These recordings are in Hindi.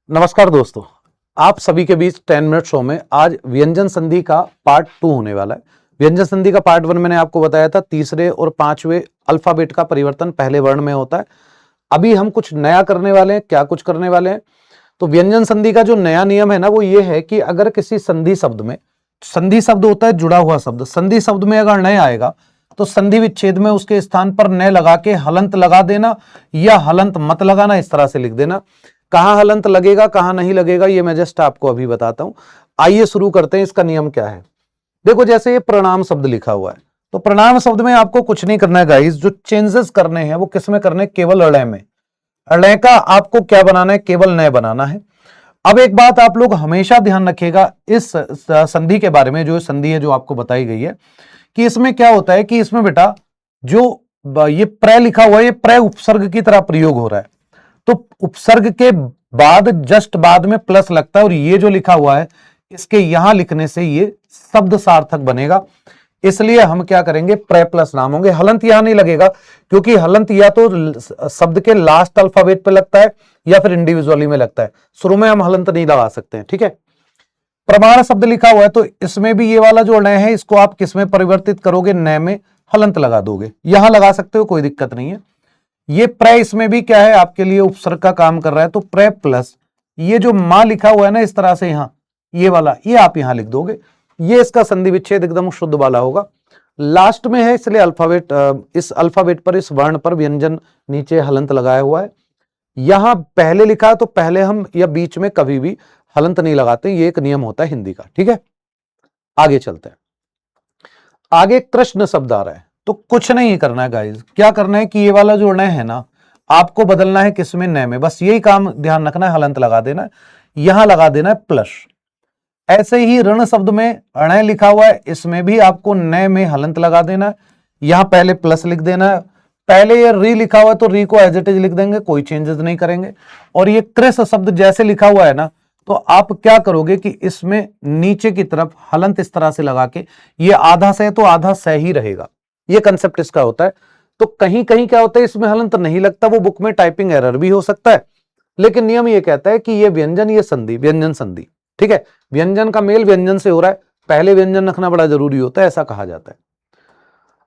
नमस्कार दोस्तों, आप सभी के बीच 10 मिनट शो में आज व्यंजन संधि का पार्ट 2 होने वाला है। व्यंजन संधि का पार्ट 1 मैंने आपको बताया था, तीसरे और पांचवें अल्फाबेट का परिवर्तन पहले वर्ण में होता है। अभी हम कुछ नया करने वाले हैं। क्या कुछ करने वाले हैं? तो व्यंजन संधि का जो नया नियम है ना, वो ये है कि अगर किसी संधि शब्द में, संधि शब्द होता है जुड़ा हुआ शब्द, संधि शब्द में अगर न आएगा तो संधि विच्छेद में उसके स्थान पर न लगा के हलंत लगा देना या हलंत मत लगाना, इस तरह से लिख देना। कहां हलंत लगेगा कहां नहीं लगेगा ये मैं जस्ट आपको अभी बताता हूं। आइए शुरू करते हैं। इसका नियम क्या है? देखो, जैसे ये प्रणाम शब्द लिखा हुआ है, तो प्रणाम शब्द में आपको कुछ नहीं करना है गाइस। जो चेंजेस करने हैं वो किस में करने हैं? केवल अड़य में। अड़य का आपको क्या बनाना है? केवल नय बनाना है। अब एक बात आप लोग हमेशा ध्यान रखिएगा इस संधि के बारे में, जो संधि है जो आपको बताई गई है, कि इसमें क्या होता है कि इसमें बेटा जो ये प्र लिखा हुआ है, ये प्र उपसर्ग की तरह प्रयोग हो रहा है। तो उपसर्ग के बाद जस्ट बाद में प्लस लगता है, और ये जो लिखा हुआ है इसके यहां लिखने से ये शब्द सार्थक बनेगा। इसलिए हम क्या करेंगे? प्र प्लस नाम होंगे। हलंत यहां नहीं लगेगा, क्योंकि हलंत या तो शब्द के लास्ट अल्फाबेट पे लगता है या फिर इंडिविजुअली में लगता है। शुरू में हम हलंत नहीं लगा सकते हैं, ठीक है। प्रमाण शब्द लिखा हुआ है, तो इसमें भी ये वाला जो न है इसको आप किस में परिवर्तित करोगे? न में हलंत लगा दोगे। यहां लगा सकते हो, कोई दिक्कत नहीं है। ये प्र इसमें भी क्या है? आपके लिए उपसर्ग का काम कर रहा है, तो प्र प्लस ये जो मां लिखा हुआ है ना इस तरह से, यहां ये वाला ये आप यहां लिख दोगे। ये इसका संधि विच्छेद एकदम शुद्ध वाला होगा। लास्ट में है इसलिए अल्फाबेट, इस अल्फाबेट पर, इस वर्ण पर व्यंजन नीचे हलंत लगाया हुआ है। यहां पहले लिखा है तो पहले हम या बीच में कभी भी हलंत नहीं लगाते। ये एक नियम होता है हिंदी का, ठीक है। आगे चलते हैं। आगे कृष्ण शब्द आ रहा है, तो कुछ नहीं करना है गाइस। क्या करना है कि ये वाला जो न है ना, आपको बदलना है किसमें? न में। बस यही काम ध्यान रखना है, हलंत लगा देना है, यहां लगा देना है प्लस। ऐसे ही ऋण शब्द में ण लिखा हुआ है, इसमें भी आपको न में हलंत लगा देना है, यहां पहले प्लस लिख देना है। पहले ये री लिखा हुआ है तो री को एज इट इज लिख देंगे, कोई चेंजेस नहीं करेंगे। और ये कृष शब्द जैसे लिखा हुआ है ना, तो आप क्या करोगे कि इसमें नीचे की तरफ हलंत इस तरह से लगा के, ये आधा से तो आधा स ही रहेगा। ये कंसेप्ट इसका होता है। तो कहीं कहीं क्या होता है, इसमें हलंत नहीं लगता, वो बुक में टाइपिंग एरर भी हो सकता है, लेकिन नियम ये कहता है कि ये व्यंजन, ये संधि, व्यंजन संधि, ठीक है। व्यंजन का मेल व्यंजन से हो रहा है, पहले व्यंजन रखना बड़ा जरूरी होता है, ऐसा कहा जाता है।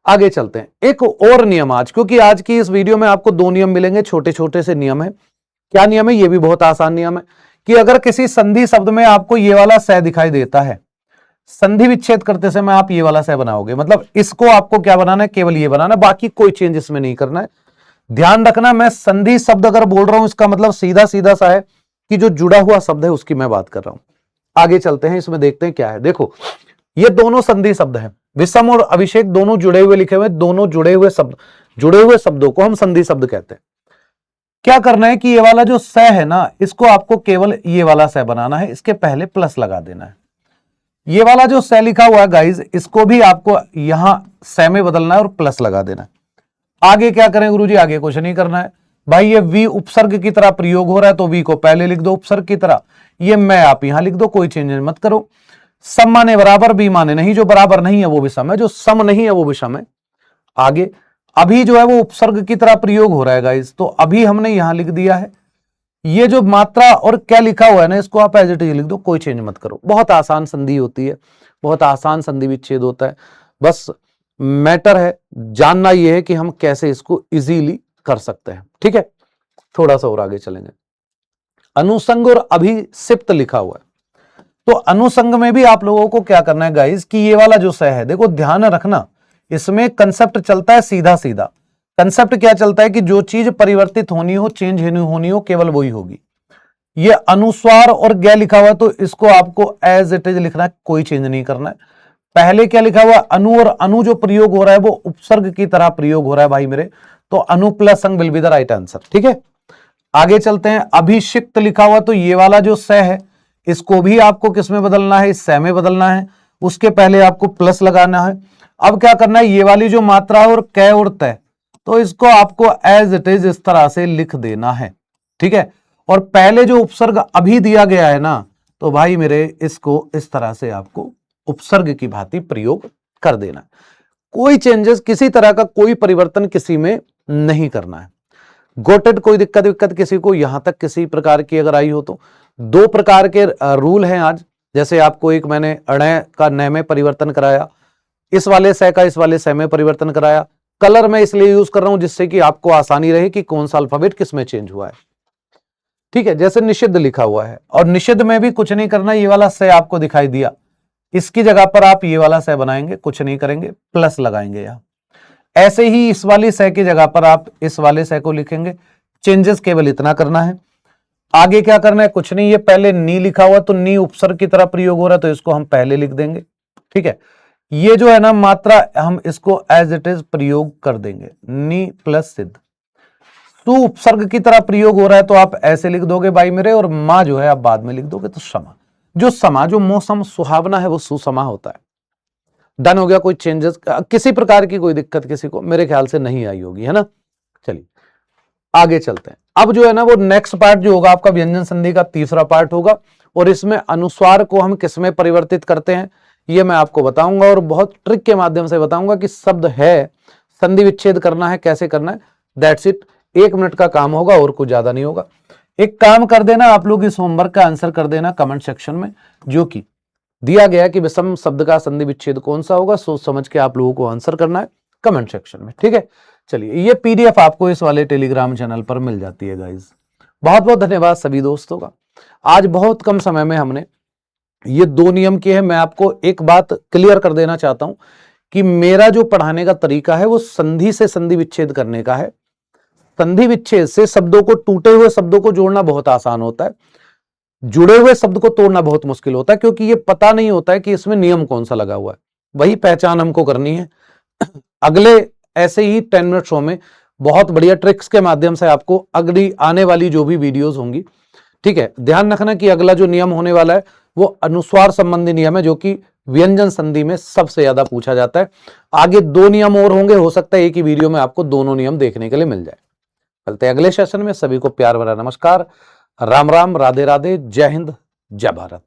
आगे चलते हैं। एक और नियम आज, क्योंकि आज की इस वीडियो में आपको 2 नियम मिलेंगे, छोटे छोटे से नियम है। क्या नियम है? ये भी बहुत आसान नियम है कि अगर किसी संधि शब्द में आपको ये वाला स दिखाई देता है, संधि विच्छेद करते समय आप ये वाला स बनाओगे, मतलब इसको आपको क्या बनाना है? केवल ये बनाना, बाकी कोई चेंज इसमें नहीं करना है। ध्यान रखना, मैं संधि शब्द अगर बोल रहा हूं इसका मतलब सीधा सीधा सा है कि जो जुड़ा हुआ शब्द है उसकी मैं बात कर रहा हूं। आगे चलते हैं, इसमें देखते हैं क्या है। देखो, ये दोनों संधि शब्द हैं, विषम और अभिषेक दोनों जुड़े हुए लिखे हुए, दोनों जुड़े हुए शब्द, जुड़े हुए शब्दों को हम संधि शब्द कहते हैं। क्या करना है कि ये वाला जो स है ना, इसको आपको केवल ये वाला स बनाना है, इसके पहले प्लस लगा देना है। ये वाला जो स लिखा हुआ है गाइज, इसको भी आपको यहां स में बदलना है और प्लस लगा देना है। आगे क्या करें गुरुजी? आगे कुछ नहीं करना है भाई। ये वी उपसर्ग की तरह प्रयोग हो रहा है, तो वी को पहले लिख दो उपसर्ग की तरह, ये मैं आप यहां लिख दो, कोई चेंज मत करो। सम माने बराबर, बी माने नहीं, जो बराबर नहीं है वो भी सम है, जो सम नहीं है वो भी सम है। आगे अभी जो है वो उपसर्ग की तरह प्रयोग हो रहा है गाइज, तो अभी हमने यहां लिख दिया है। ये जो मात्रा और क्या लिखा हुआ है ना, इसको आप एज इट इज लिख दो, कोई चेंज मत करो। बहुत आसान संधि होती है, बहुत आसान संधि विच्छेद होता है। बस मैटर है जानना यह है कि हम कैसे इसको इजीली कर सकते हैं, ठीक है। थोड़ा सा और आगे चलेंगे। अनुसंग और अभिसिप्त लिखा हुआ है, तो अनुसंग में भी आप लोगों को क्या करना है गाइज कि ये वाला जो स है, देखो ध्यान रखना, इसमें कंसेप्ट चलता है सीधा सीधा। कंसेप्ट क्या चलता है कि जो चीज परिवर्तित होनी हो, चेंज होनी हो, केवल वही होगी। ये अनुस्वार और ग लिखा हुआ है, तो इसको आपको एज इट इज लिखना है, कोई चेंज नहीं करना है। पहले क्या लिखा हुआ? अनु, और अनु जो प्रयोग हो रहा है वो उपसर्ग की तरह प्रयोग हो रहा है भाई मेरे, तो अनु प्लस संग will be the right answer, ठीक है। आगे चलते हैं। अभिषिक्त लिखा हुआ, तो ये वाला जो स है इसको भी आपको किस में बदलना है? इस स में बदलना है, उसके पहले आपको प्लस लगाना है। अब क्या करना है? ये वाली जो मात्रा है और क और त, तो इसको आपको एज इट इज इस तरह से लिख देना है, ठीक है। और पहले जो उपसर्ग अभी दिया गया है ना, तो भाई मेरे इसको इस तरह से आपको उपसर्ग की भांति प्रयोग कर देना। कोई चेंजेस, किसी तरह का कोई परिवर्तन किसी में नहीं करना है। गोटेड, कोई दिक्कत किसी को यहां तक किसी प्रकार की अगर आई हो तो दो प्रकार के रूल हैं आज। जैसे आपको एक मैंने अणय का नय में परिवर्तन कराया, इस वाले सय का इस वाले सय में परिवर्तन कराया। कलर मैं इसलिए यूज कर रहा हूं जिससे कि आपको आसानी रहे कि कौन सा अल्फाबेट किस में चेंज हुआ है। ठीक है, जैसे निषिद्ध लिखा हुआ है और निषिद्ध में भी कुछ नहीं करना, ये वाला सय आपको दिखाई दिया, इसकी जगह पर आप ये वाला सय बनाएंगे, कुछ नहीं करेंगे, प्लस लगाएंगे यहां। ऐसे ही इस वाली सय की जगह पर आप इस वाले सय को लिखेंगे। चेंजेस केवल इतना करना है। आगे क्या करना है, कुछ नहीं, ये पहले नी लिखा हुआ तो नी उपसर्ग की तरह प्रयोग हो रहा है तो इसको हम पहले लिख देंगे। ठीक है, ये जो है ना मात्रा, हम इसको एज इट इज प्रयोग कर देंगे, नी प्लस सिद्ध। सु उपसर्ग की तरह प्रयोग हो रहा है तो आप ऐसे लिख दोगे भाई मेरे, और मां जो है आप बाद में लिख दोगे। तो समा, जो मौसम सुहावना है वो सुसमा होता है। डन हो गया। कोई चेंजेस, किसी प्रकार की कोई दिक्कत किसी को मेरे ख्याल से नहीं आई होगी, है ना। चलिए आगे चलते हैं। अब जो है ना वो नेक्स्ट पार्ट जो होगा आपका व्यंजन संधि का तीसरा पार्ट होगा, और इसमें अनुस्वार को हम किसमें परिवर्तित करते हैं ये मैं आपको बताऊंगा, और बहुत ट्रिक के माध्यम से बताऊंगा कि शब्द है, संधि विच्छेद करना है, कैसे करना है। दैट्स इट, 1 मिनट का काम होगा और कुछ ज्यादा नहीं होगा। एक काम कर देना, आप लोग इस होमवर्क का आंसर कर देना कमेंट सेक्शन में, जो कि दिया गया कि विषम शब्द का संधि विच्छेद कौन सा होगा। सोच समझ के आप लोगों को आंसर करना है कमेंट सेक्शन में। ठीक है, चलिए ये पीडीएफ आपको इस वाले टेलीग्राम चैनल पर मिल जाती है गाइज। बहुत बहुत धन्यवाद सभी दोस्तों का। आज बहुत कम समय में हमने ये 2 नियम किए हैं। मैं आपको एक बात क्लियर कर देना चाहता हूं कि मेरा जो पढ़ाने का तरीका है वो संधि से संधि विच्छेद करने का है। संधि विच्छेद से शब्दों को, टूटे हुए शब्दों को जोड़ना बहुत आसान होता है, जुड़े हुए शब्द को तोड़ना बहुत मुश्किल होता है, क्योंकि ये पता नहीं होता है कि इसमें नियम कौन सा लगा हुआ है। वही पहचान हमको करनी है। अगले ऐसे ही 10 मिनट शो में बहुत बढ़िया ट्रिक्स के माध्यम से आपको अगली आने वाली जो भी वीडियोस होंगी, ठीक है, ध्यान रखना कि अगला जो नियम होने वाला है वो अनुस्वार संबंधी नियम है, जो कि व्यंजन संधि में सबसे ज्यादा पूछा जाता है। आगे 2 नियम और होंगे, हो सकता है एक ही वीडियो में आपको दोनों नियम देखने के लिए मिल जाए। चलते हैं अगले सेशन में। सभी को प्यार भरा नमस्कार, राम राम, राधे राधे, जय हिंद, जय भारत।